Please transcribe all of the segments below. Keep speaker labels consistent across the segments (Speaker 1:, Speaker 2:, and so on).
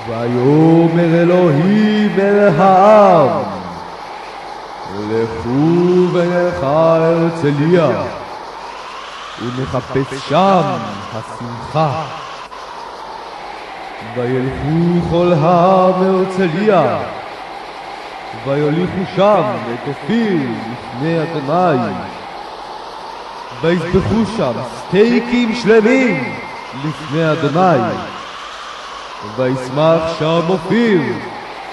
Speaker 1: ויאמר אלוהים אל העם, לכו ונלכה הרצליה, ונחפש שם השמחה. וילכו כל העם הרצליה, ויוליכו שם את אופיר לפני אדוני, ויזבחו שם סטייקים שלמים לפני אדוני, וישמח שם אופיר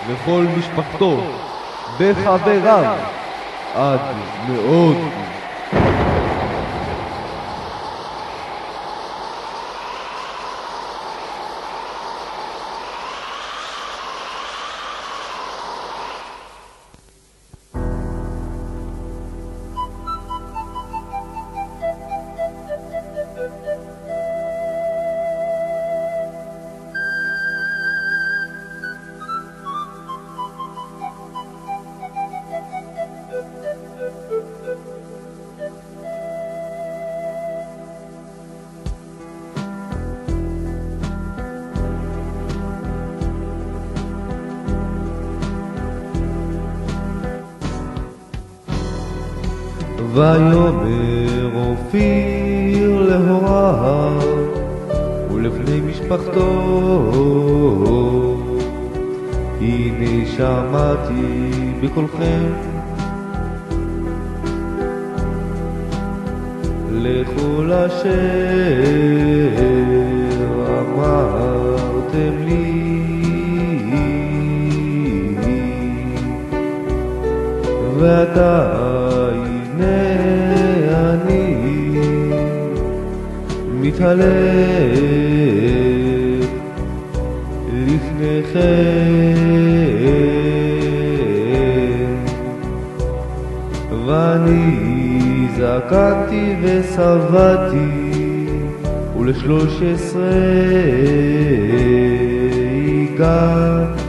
Speaker 1: וכל משפחתו בחבריו עד מאוד. ויאמר אופיר להוריו ולבני משפחתו, הנה שמעתי בקולכם, לכל אשר אמרתם לי, ועתה אני מתהלך לפניכם, ואני זקנתי ושבעתי, ול13 הגעתי,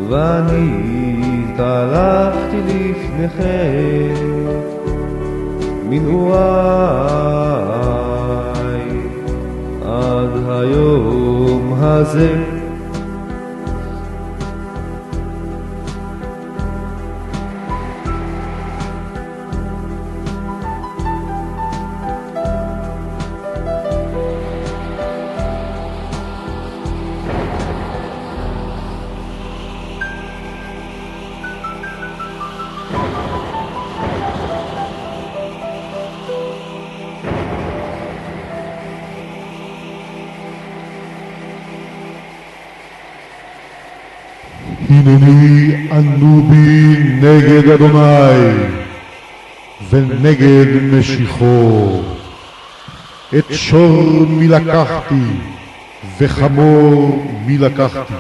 Speaker 1: ואני התהלכתי לפניכם מנעוריי עד היום הזה.
Speaker 2: הנני אנובי נגד אדוני ונגד משיחו. את שור מי לקחתי וחמור מי לקחתי,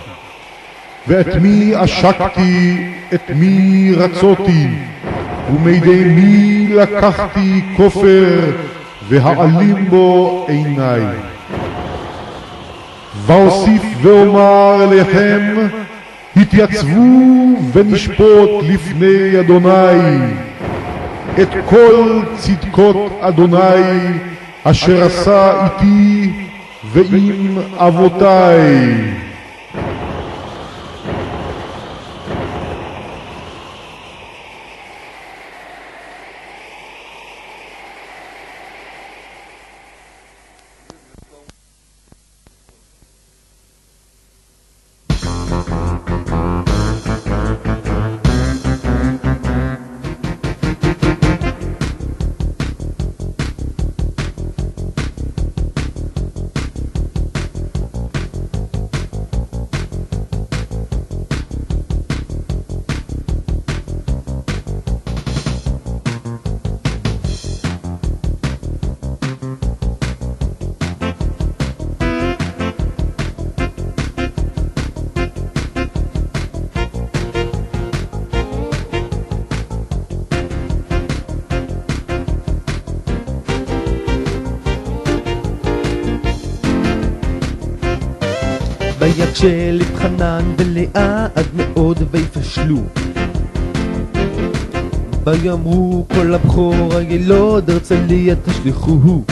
Speaker 2: ואת מי עשקתי את מי רצותי, ומידי מי לקחתי כופר והעלים בו עיניי. ואוסיף ואומר אליכם, התייצבו ונשפוט לפני אדוני את כל צדקות אדוני אשר עשה איתי ועם אבותיי.
Speaker 1: ויקשה לב חנן ולאה עד מאוד ויפשלו, ויאמרו כל הבכור הילוד הרצליה תשליכוהו,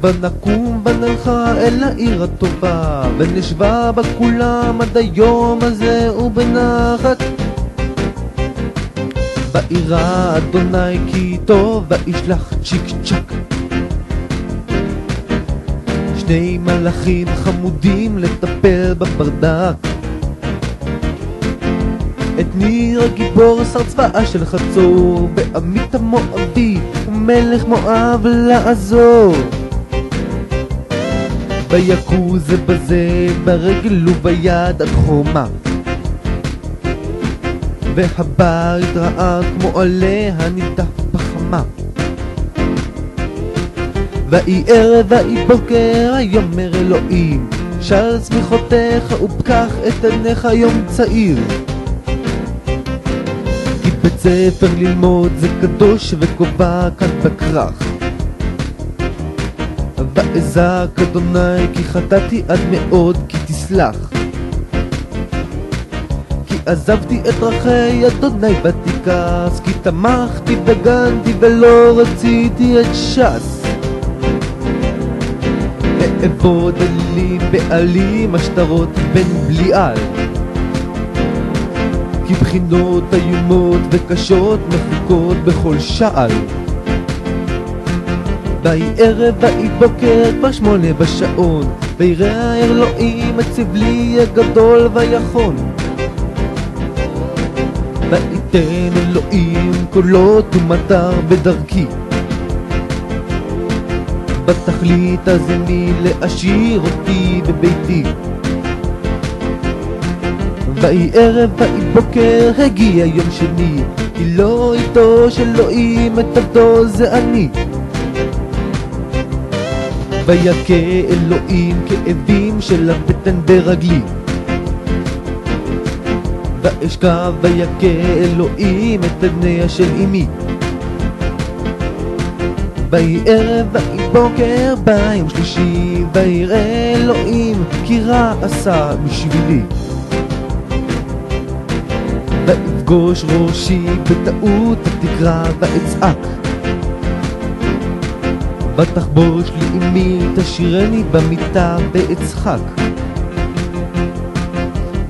Speaker 1: ונקום ונלכה אל העיר הטובה, ונשבה בה כולם עד היום הזה ובנחת. וירא אדוני כי טוב, וישלח צ'יק צ'ק שני מלאכים חמודים לטפל בברדק. את ניר הגיבור שר צבאה של חצור, בעמית המואבי ומלך מואב לעזור. ויכו זה בזה ברגל וביד עד חומה, והבית ראה כמו עלה הנידף בחמה. ויהי ערב ויהי בוקר היאמר אלוהים, של צמיחותיך ופקח את עיניך יום צעיר. כי בית ספר ללמוד זה קדוש וקובע כאן בכרך. ואזעק אדוני כי חטאתי עד מאוד, כי תסלח. כי עזבתי את דרכי אדוני ותכעס, כי תמכתי וגנתי ולא רציתי את ש"ס. אעבוד אלים בעלים השטרות בן בליעל, כי בחינות איומות וקשות מחוקות בכל שעל. ויהי ערב ויהי בוקר כבר 8 בשעון, ויראה אלוהים את סבלי הגדול ויחון. ויתן אלוהים קולות ומטר בדרכי, בתכלית הזמי להשאיר אותי בביתי. ויהי ערב ויהי בוקר הגיע יום שני, כי לא איתו של אלוהים את עבדו זה אני. ויכה אלוהים כאבים של הבטן ברגלי, ואשכב ויכה אלוהים את עיניה של אמי. ויהי ערב ויהי בוקר ביום שלישי, ויראה אלוהים כי רע עשה בשבילי. ואפגוש ראשי בטעות התקרה ואצעק, ותחבוש לי אמי תשירני במיטה ואצחק.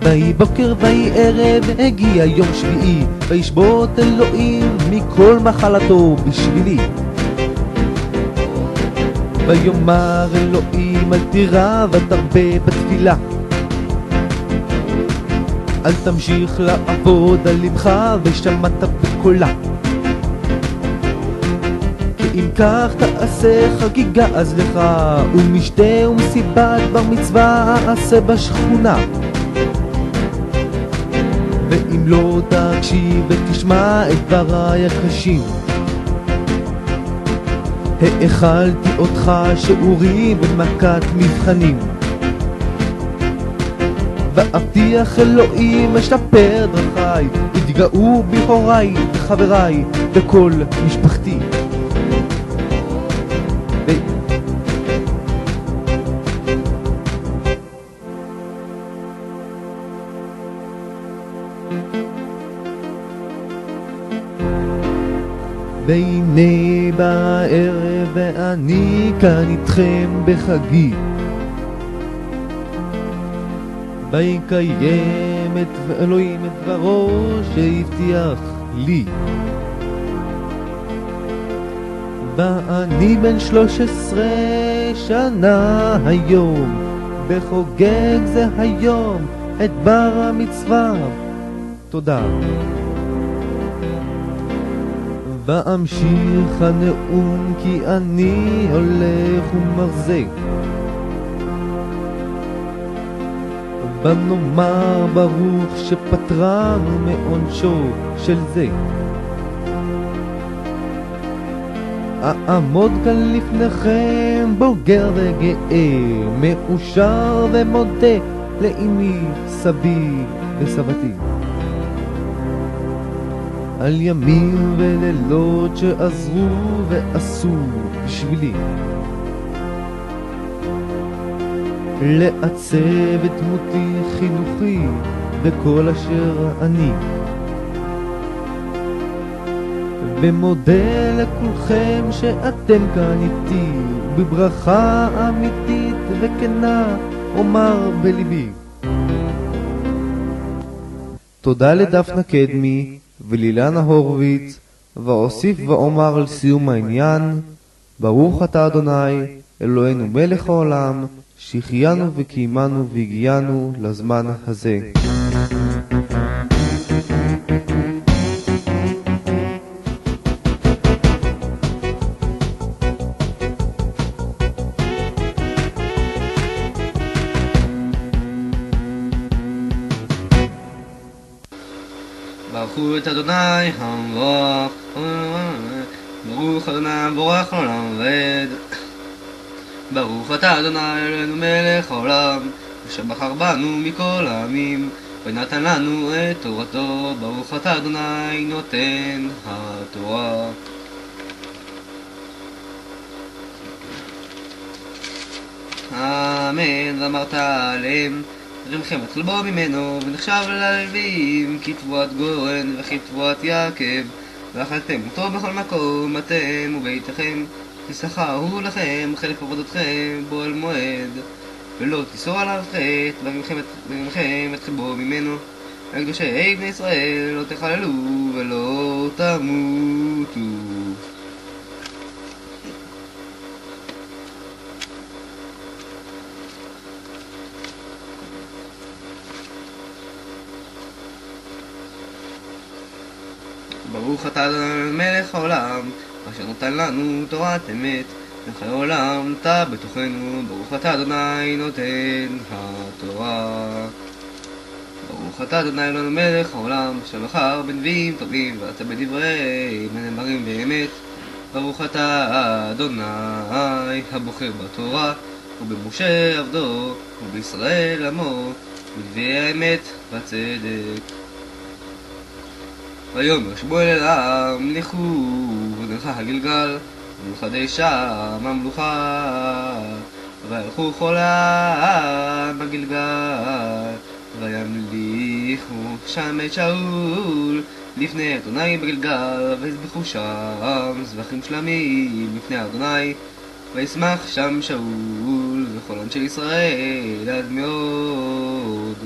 Speaker 1: ויהי בוקר ויהי ערב הגיע יום שביעי, וישבות אלוהים מכל מחלתו בשבילי. ויאמר אלוהים אל תירא ותרבה בתפילה, אל תמשיך לעבוד על אמך ושמעת בקולה. כי אם כך תעשה חגיגה אז לך, ומשתה ומסיבת בר מצווה אעשה בשכונה. ואם לא תקשיב ותשמע את דבריי הקשים, האכלתי אותך שיעורים במכת מבחנים. ואבטיח אלוהים אשתפר דרכי, יתגאו בי הוריי וחבריי וכל משפחתי. והנה בערב ואני כאן איתכם בחגי, ויקיים את אלוהים את דברו שהבטיח לי. ואני בן 13 שנה היום, בחוגג זה היום את בר המצווה. תודה. ואמשיך הנאום כי אני הולך ומרזה, ונאמר ברוך שפטרנו מעונשו של זה. אעמוד כאן לפניכם בוגר וגאה, מאושר ומודה לאמי, סבי וסבתי, על ימים ולילות שעזרו ועשו בשבילי לעצב את דמותי חינוכי וכל אשר אני, ומודה לכולכם שאתם כאן איתי, בברכה אמיתית וכנה אומר בליבי. תודה לדפנה קדמי ולילנה הורוביץ, ואוסיף ואומר על סיום העניין, ברוך אתה אדוני אלוהינו מלך העולם, שהחיינו וקיימנו והגיענו לזמן הזה.
Speaker 3: ברכו את אדוני המבורך, ברוך אדוני המבורך לעולם ועד. ברוך אתה אדוני אלוהינו מלך העולם, אשר בחר בנו מכל העמים ונתן לנו את תורתו. ברוך אתה אדוני נותן התורה. אמן. ואמרת עליהם רמכם את חלבו ממנו, ונחשב ללווים כתבואת גורן וכתבואת יעקב, ואכלתם אותו בכל מקום אתם וביתכם, תשכר הוא לכם חלק עבודתכם באוהל מועד, ולא תיסור עליו חטא, ורמכם את חלבו ממנו. הקדושי בני ישראל לא תחללו ולא תמותו. ברוך אתה אדוני מלך העולם, אשר נתן לנו תורת אמת, וחיי עולם נטע בתוכנו. ברוך אתה אדוני נותן התורה. ברוך אתה אדוני אלוהינו מלך העולם, אשר בחר בנביאים טובים ועשה בדברי הנאמרים באמת. ברוך אתה אדוני הבוחר בתורה ובמשה עבדו ובישראל עמו, בנביאי האמת והצדק. ויאמר שמואל אל העם, לכו ונלכה הגלגל ולחדשה הממלוכה. וילכו כל העם הגלגל, וימליכו שם את שאול לפני אדוני בגלגל, ויזבחו שם זבחים שלמים לפני אדוני, וישמח שם שאול וכל אנשי ישראל עד מאוד.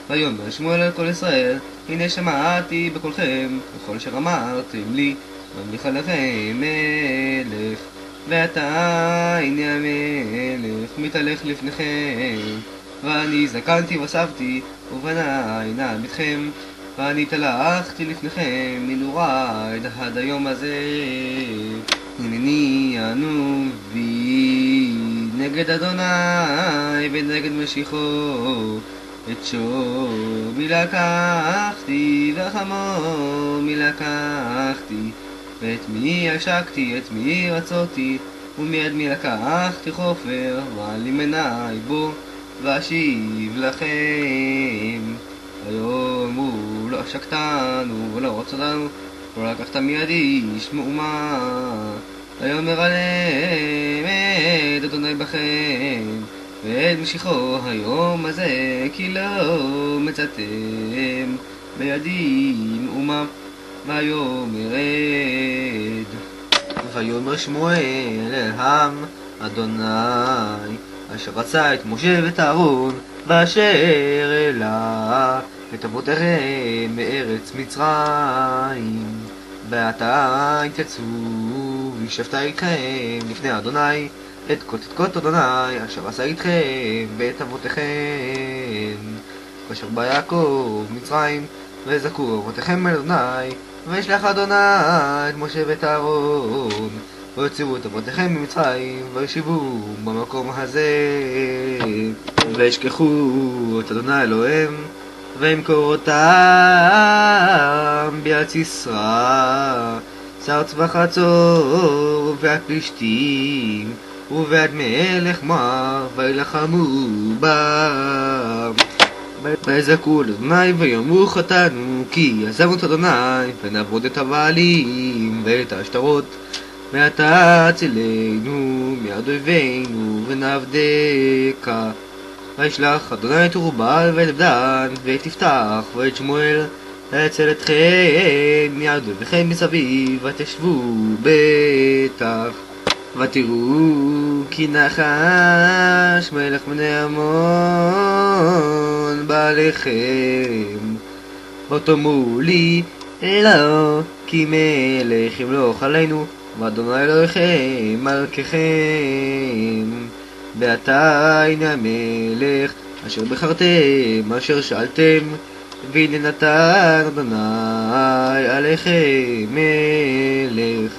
Speaker 3: ויאמר שמואל אל כל ישראל, הנה שמעתי בקולכם וכל אשר אמרתם לי, ממליך עליכם מלך. ועתה הנה המלך מתהלך לפניכם, ואני זקנתי וסבתי ובניי נעם איתכם, ואני תלכתי לפניכם מנעוריי עד היום הזה. הנני אנו בי נגד אדוני ונגד משיחו, את שומי לקחתי וחמומי לקחתי, ואת מי עשקתי את מי רצותי, ומיד מי לקחתי חופר ועלים עיניי בו, ואשיב לכם. ויאמרו לא עשקתנו ולא רצותנו ולא לקחת מידי שמעומה. ויאמר עליהם את אדוני בכם ואת משיחו היום הזה, כי לא מצאתם בידי מאומה. ויאמר עד. ויאמר שמואל אל העם, אדוני אשר רצה את משה ואת אהרון ואשר העלה את אבותיכם מארץ מצרים, ועתה התייצבו וישבת איתכם לפני אדוני את כל צדקות אדוני אשר עשה איתכם ואת אבותיכם, כאשר בא יעקב מצרים, וזכו אבותיכם אל אדוני, וישלח אדוני את משה ואת אהרון, ויוציאו את אבותיכם ממצרים, וישבו במקום הזה, וישכחו את אדוני אלוהיהם, וימכור אותם ביד סיסרא שר צבא חצור, וביד פלישתים, וביד מלך מואב, וילחמו בם. ויזעקו אל אדוני ויאמרו חטאנו, כי עזבנו את אדוני ונעבוד את הבעלים ואת השטרות, ועתה הצילנו מיד אויבינו ונעבדך. וישלח אדוני את ירבעל ואת אבדן ואת יפתח ואת שמואל אצל אתכם יעדו לכם מסביב ותשבו בטח ותראו כי נחש מלך בני עמון בא לכם ותאמרו לי לא כי מלך ימלוך עלינו ואדוני אלוהיכם מלככם ועתה הנה המלך אשר בחרתם אשר שאלתם והנה נתן אדוני עליכם מלך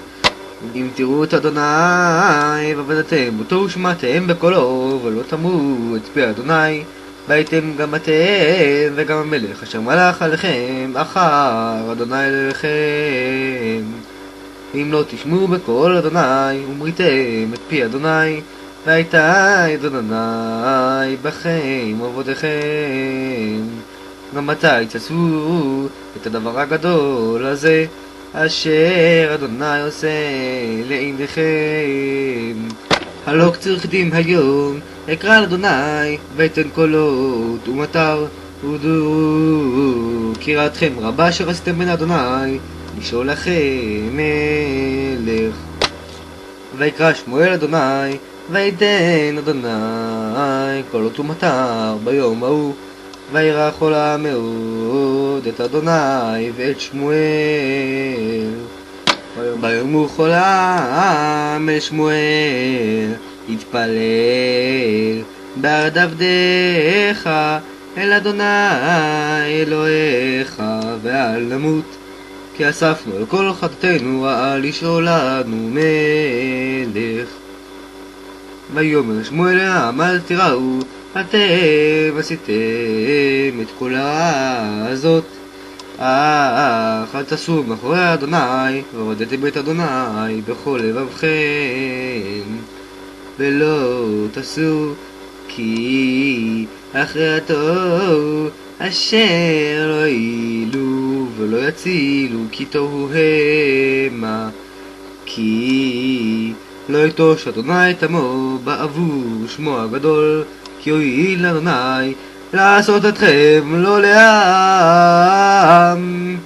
Speaker 3: אם תראו את אדוני ועבדתם אותו ושמעתם בקולו ולא תמרו את פי אדוני והייתם גם אתם וגם המלך אשר מלך עליכם אחר אדוני אלוהיכם אם לא תשמעו בקול אדוני ומריתם את פי אדוני והייתה יד אדוני בכם ובעבודכם גם מתי תעשו את הדבר הגדול הזה אשר אדוני עושה לעיניכם הלא קצרתם היום אקרא לאדוני ואתן קולות ומטר ודורו כי רעתכם רבה אשר עשיתם בין אדוני לשאול לכם מלך ויקרא שמואל אדוני ויתן אדוני קולות ומטר ביום ההוא וירא כל העם מאוד את אדוני ואת שמואל ויאמרו כל העם אל שמואל התפלל בעד עבדיך אל אדוני אלוהיך ואל נמות כי אספנו על כל חטאתנו רעה לשאול לנו מלך ויאמר שמואל אל העם אל תיראו אתם עשיתם את כל הרעה הזאת אך אל תעשו מאחורי אדוני ועבדתם את אדוני בכל לבבכם ולא תעשו כי אחרי התוהו אשר לא יעילו ולא יצילו כי תוהו המה כי לא יטוש אדוני את עמו בעבור שמו הגדול כי יועיל אדוני לעשות אתכם לא לעם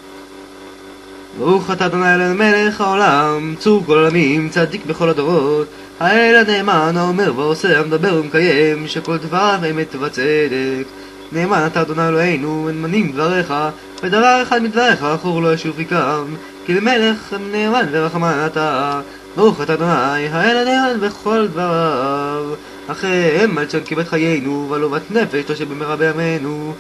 Speaker 3: ברוך אתה אדוני אלוהינו מלך העולם צור כל העמים צדיק בכל הדורות האל הנאמן האומר ועושה המדבר ומקיים שכל דבריו אמת וצדק נאמן אתה אדוני אלוהינו נאמנים דבריך ודבר אחד מדבריך אחור לא ישוב ריקם כי למלך נאמן ורחמן אתה ברוך אתה אדוני האל הנאמן בכל דבריו אחרי על שם כיבד חיינו ועלובת נפש תושב במהרה בימינו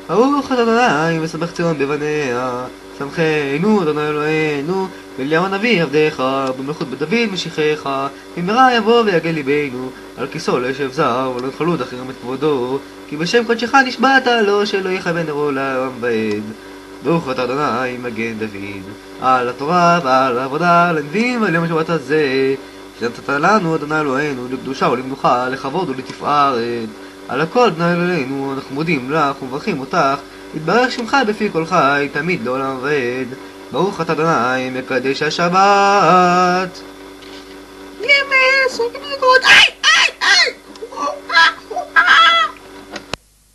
Speaker 3: ברוך אתה אדוני ושמח ציון בבניה שמחנו אדוני אלוהינו ואליהו הנביא עבדיך במלכות בית דוד משיחך במהרה יבוא ויגל ליבנו על כיסאו לא ישב זר ולא ינחלו אחרים את כבודו כי בשם קודשך נשבעת לו שלא יכוון נרו לעולם ועד ברוך אתה אדוני מגן דוד על התורה ועל העבודה לנביאים ועל יום השבת הזה שנתת לנו אדוני אלוהינו לקדושה ולמנוחה לכבוד ולתפארת על הכל אדוני אלוהינו אנחנו מודים לך ומברכים אותך יתברך שמך בפי כל חי תמיד לעולם ועד ברוך אתה אדוני מקדש השבת.